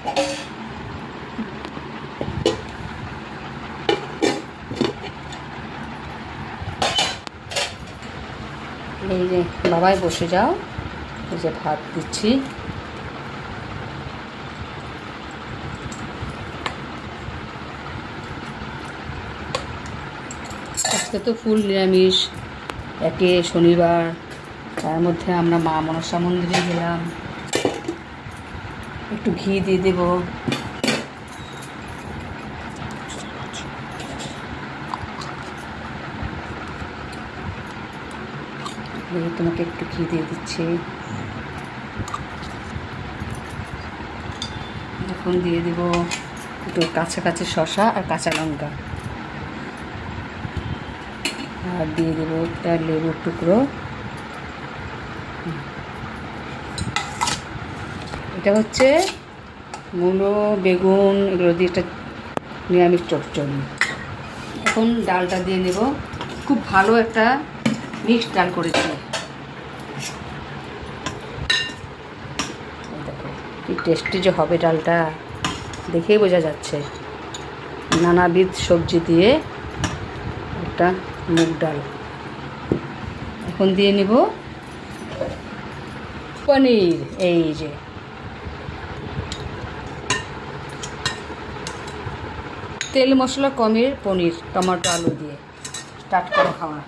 এই যে বাবাই বসে যাও, এই যে ভাত দিচ্ছি। আজকে তো ফুল নিরামিষ, একে শনিবার, তার মধ্যে আমরা মা মনসা মন্দিরে গেলাম। একটু ঘি দিয়ে দেব। তোমাকে একটু ঘি দিয়ে দিচ্ছি। এখন দিয়ে দেব একটু কাছাকাছি শসা আর কাঁচা লঙ্কা, আর দিয়ে দেবো একটা লেবুর টুকরো। এটা হচ্ছে মূলো, বেগুন এগুলো দিয়ে একটা নিরামিষ চচ্চড়ি। এখন ডালটা দিয়ে নেব। খুব ভালো একটা মিক্সড ডাল করেছি। দেখো কি টেস্টি যে হবে ডালটা, দেখেই বোঝা যাচ্ছে। নানাবিধ সবজি দিয়ে একটা মুগ ডাল। এখন দিয়ে নিব পনির। এই যে তেল মশলা কমের পনির, টমেটো আলু দিয়ে স্টার্ট করো খাওয়া।